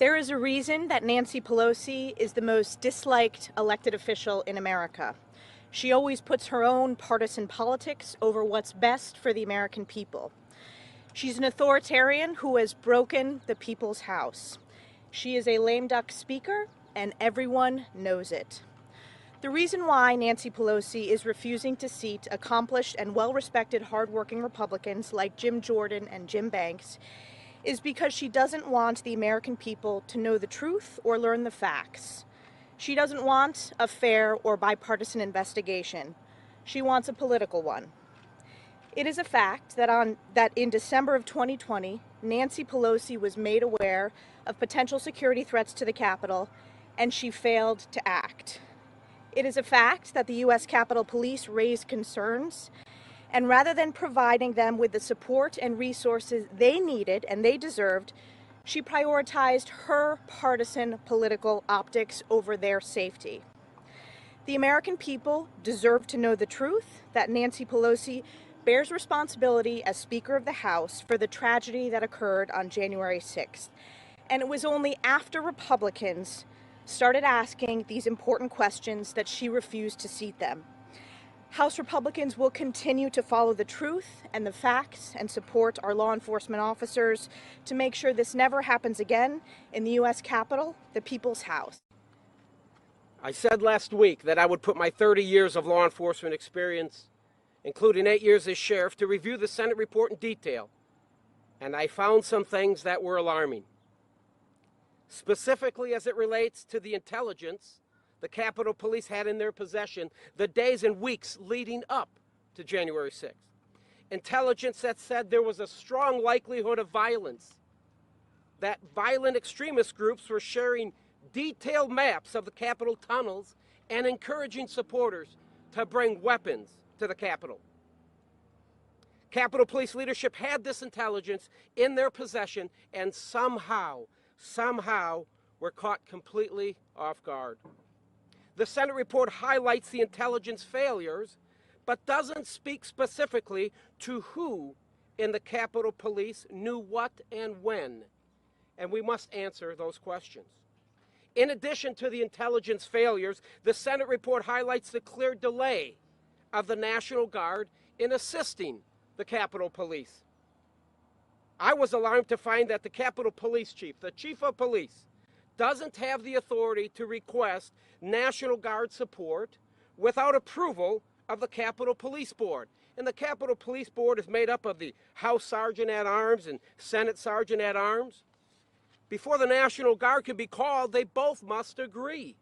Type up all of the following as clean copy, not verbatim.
There is a reason that Nancy Pelosi is the most disliked elected official in America. She always puts her own partisan politics over what's best for the American people. She's an authoritarian who has broken the people's house. She is a lame duck speaker, and everyone knows it. The reason why Nancy Pelosi is refusing to seat accomplished and well-respected hardworking Republicans like Jim Jordan and Jim Banks is because she doesn't want the American people to know the truth or learn the facts. She doesn't want a fair or bipartisan investigation. She wants a political one. It is a fact that in December of 2020, Nancy Pelosi was made aware of potential security threats to the Capitol, and she failed to act. It is a fact that the U.S. Capitol Police raised concerns, and rather than providing them with the support and resources they needed and they deserved, she prioritized her partisan political optics over their safety. The American people deserve to know the truth that Nancy Pelosi bears responsibility as Speaker of the House for the tragedy that occurred on January 6th. And it was only after Republicans started asking these important questions that she refused to seat them. House Republicans will continue to follow the truth and the facts and support our law enforcement officers to make sure this never happens again in the U.S. Capitol, the People's House. I said last week that I would put my 30 years of law enforcement experience, including 8 years as sheriff, to review the Senate report in detail, and I found some things that were alarming. Specifically as it relates to the intelligence the Capitol Police had in their possession the days and weeks leading up to January 6th. Intelligence that said there was a strong likelihood of violence, that violent extremist groups were sharing detailed maps of the Capitol tunnels and encouraging supporters to bring weapons to the Capitol. Capitol Police leadership had this intelligence in their possession and somehow were caught completely off guard. The Senate report highlights the intelligence failures, but doesn't speak specifically to who in the Capitol Police knew what and when, and we must answer those questions. In addition to the intelligence failures, the Senate report highlights the clear delay of the National Guard in assisting the Capitol Police. I was alarmed to find that the Capitol Police Chief, the Chief of Police, doesn't have the authority to request National Guard support without approval of the Capitol Police Board. And the Capitol Police Board is made up of the House Sergeant at Arms and Senate Sergeant at Arms. Before the National Guard can be called, they both must agree.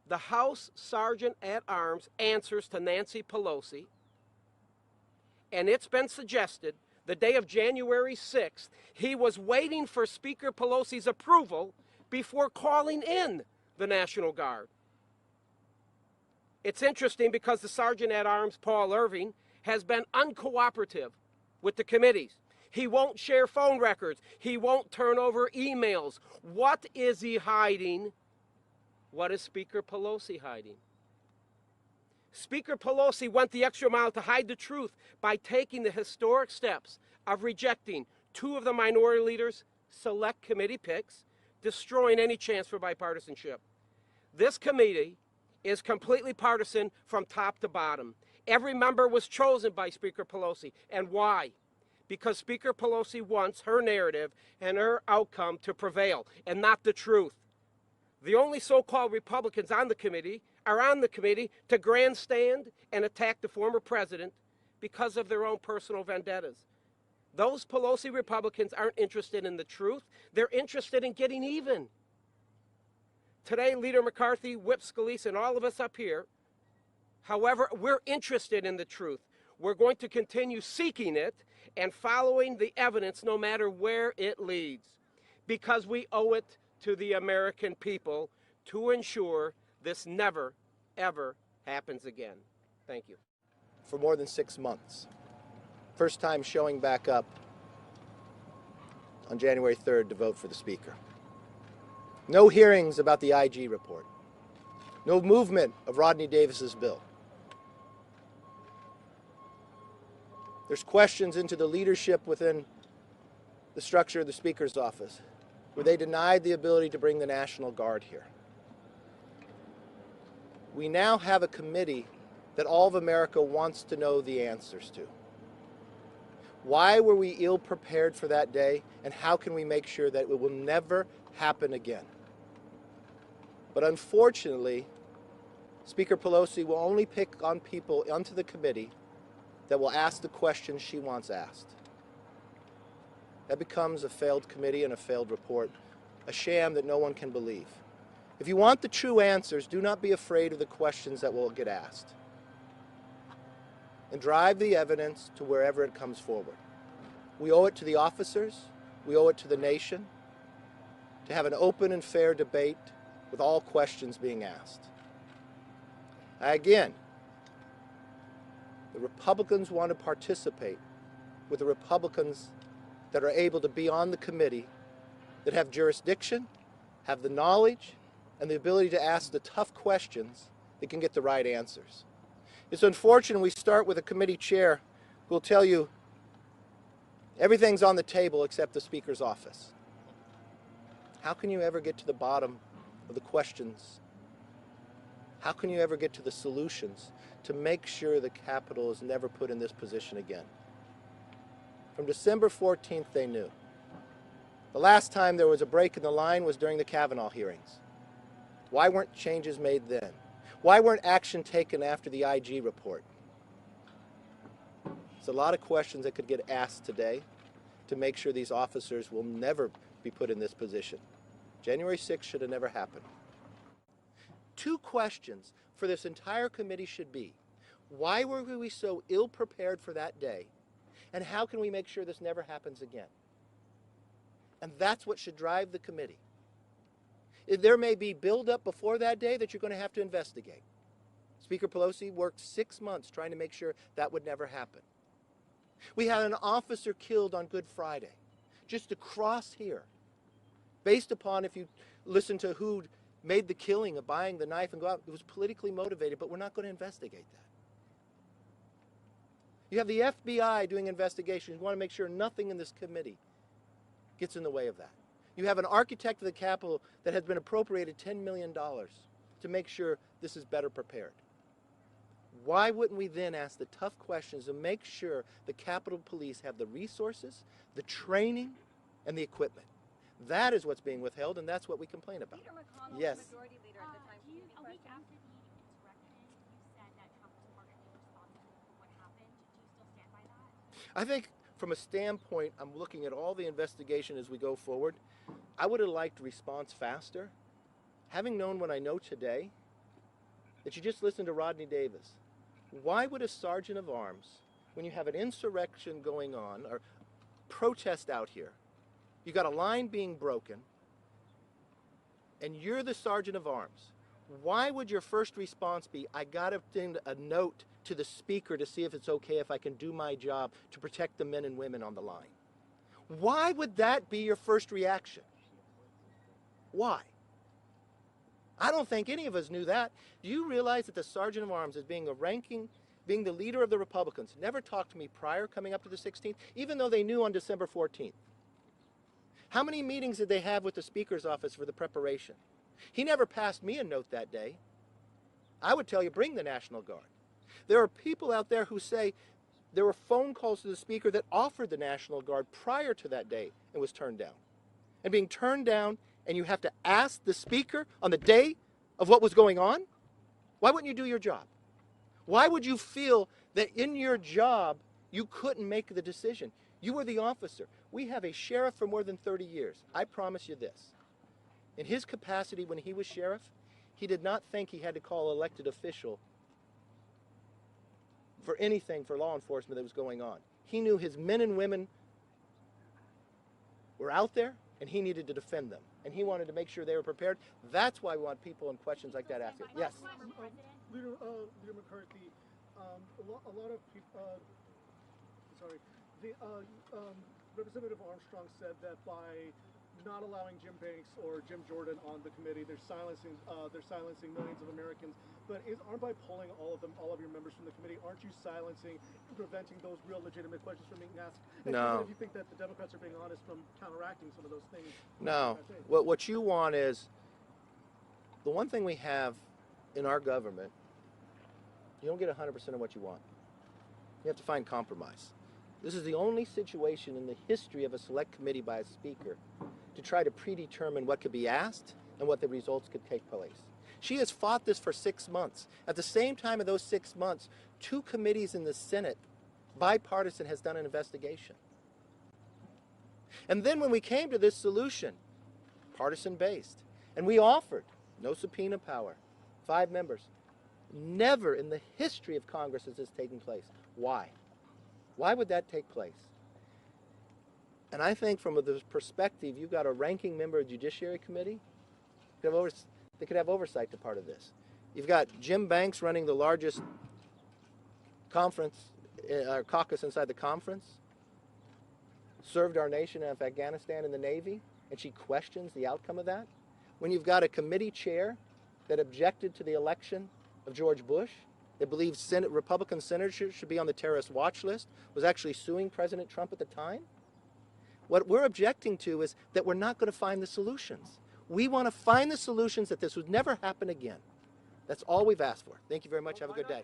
The House Sergeant at Arms answers to Nancy Pelosi, and it's been suggested the day of January 6th, he was waiting for Speaker Pelosi's approval before calling in the National Guard. It's interesting because the Sergeant at Arms, Paul Irving, has been uncooperative with the committees. He won't share phone records. He won't turn over emails. What is he hiding? What is Speaker Pelosi hiding? Speaker Pelosi went the extra mile to hide the truth by taking the historic steps of rejecting two of the minority leaders' select committee picks, destroying any chance for bipartisanship. This committee is completely partisan from top to bottom. Every member was chosen by Speaker Pelosi. And why? Because Speaker Pelosi wants her narrative and her outcome to prevail, and not the truth. The only so-called Republicans on the committee are on the committee to grandstand and attack the former president because of their own personal vendettas. Those Pelosi Republicans aren't interested in the truth. They're interested in getting even. Today, Leader McCarthy, Whip Scalise, and all of us up here, however, we're interested in the truth. We're going to continue seeking it and following the evidence no matter where it leads, because we owe it to the American people to ensure this never, ever happens again. Thank you. For more than 6 months. First time showing back up on January 3rd to vote for the Speaker. No hearings about the IG report. No movement of Rodney Davis's bill. There's questions into the leadership within the structure of the Speaker's office. where they denied the ability to bring the National Guard here. We now have a committee that all of America wants to know the answers to. Why were we ill prepared for that day, and how can we make sure that it will never happen again? But unfortunately, Speaker Pelosi will only pick on people onto the committee that will ask the questions she wants asked. That becomes a failed committee and a failed report, a sham that no one can believe. If you want the true answers, do not be afraid of the questions that will get asked. And drive the evidence to wherever it comes forward. We owe it to the officers, we owe it to the nation, to have an open and fair debate with all questions being asked. Again, the Republicans want to participate with the Republicans that are able to be on the committee, that have jurisdiction, have the knowledge, and the ability to ask the tough questions that can get the right answers. It's unfortunate we start with a committee chair who will tell you everything's on the table except the Speaker's office. How can you ever get to the bottom of the questions? How can you ever get to the solutions to make sure the Capitol is never put in this position again? From December 14th, they knew. The last time there was a break in the line was during the Kavanaugh hearings. Why weren't changes made then? Why weren't action taken after the IG report? There's a lot of questions that could get asked today to make sure these officers will never be put in this position. January 6th should have never happened. Two questions for this entire committee should be, why were we so ill prepared for that day? And how can we make sure this never happens again? And that's what should drive the committee. There may be buildup before that day that you're going to have to investigate. Speaker Pelosi worked 6 months trying to make sure that would never happen. We had an officer killed on Good Friday, just across here, based upon, if you listen to who made the killing of buying the knife and go out, it was politically motivated, but we're not going to investigate that. You have the FBI doing investigations. You want to make sure nothing in this committee gets in the way of that. You have an architect of the Capitol that has been appropriated $10 million to make sure this is better prepared. Why wouldn't we then ask the tough questions and make sure the Capitol Police have the resources, the training, and the equipment? That is what's being withheld, and that's what we complain about. Leader McConnell, yes. Majority Leader at the time. A week after the insurrection, you said that Trump was partly responsible for what happened. Do you still stand by that? I think from a standpoint, I'm looking at all the investigation as we go forward. I would have liked response faster. Having known what I know today, that you just listened to Rodney Davis. Why would a sergeant of arms, when you have an insurrection going on, or protest out here, you got a line being broken, and you're the sergeant of arms, why would your first response be, I got to send a note to the speaker to see if it's okay if I can do my job to protect the men and women on the line? Why would that be your first reaction? Why? I don't think any of us knew that. Do you realize that the sergeant of arms, as being being the leader of the Republicans, never talked to me prior coming up to the 16th, even though they knew on December 14th? How many meetings did they have with the Speaker's office for the preparation? He never passed me a note that day. I would tell you, bring the National Guard. There are people out there who say there were phone calls to the Speaker that offered the National Guard prior to that day and was turned down. And being turned down, and you have to ask the Speaker on the day of what was going on? Why wouldn't you do your job? Why would you feel that in your job you couldn't make the decision? You were the officer. We have a sheriff for more than 30 years. I promise you this. In his capacity when he was sheriff, he did not think he had to call an elected official for anything for law enforcement that was going on. He knew his men and women were out there, and he needed to defend them. And he wanted to make sure they were prepared. That's why we want people in questions like that asked. Yes? Leader McCarthy, a lot of people, Representative Armstrong said that by not allowing Jim Banks or Jim Jordan on the committee. They're silencing millions of Americans. But aren't by pulling all of your members from the committee, aren't you silencing, preventing those real legitimate questions from being asked? And No. even if you think that the Democrats are being honest from counteracting some of those things. No. What you want is, the one thing we have in our government, you don't get 100% of what you want. You have to find compromise. This is the only situation in the history of a select committee by a speaker to try to predetermine what could be asked and what the results could take place. She has fought this for 6 months. At the same time of those 6 months, 2 committees in the Senate, bipartisan, has done an investigation. And then when we came to this solution, partisan-based, and we offered no subpoena power, 5 members, never in the history of Congress has this taken place. Why? Why would that take place? And I think from the perspective, you've got a ranking member of the Judiciary Committee, they could have oversight to part of this. You've got Jim Banks running the largest caucus inside the conference, served our nation in Afghanistan in the Navy, and she questions the outcome of that. When you've got a committee chair that objected to the election of George Bush, that believes Republican senators should be on the terrorist watch list, was actually suing President Trump at the time. What we're objecting to is that we're not going to find the solutions. We want to find the solutions that this would never happen again. That's all we've asked for. Thank you very much. Have a good day.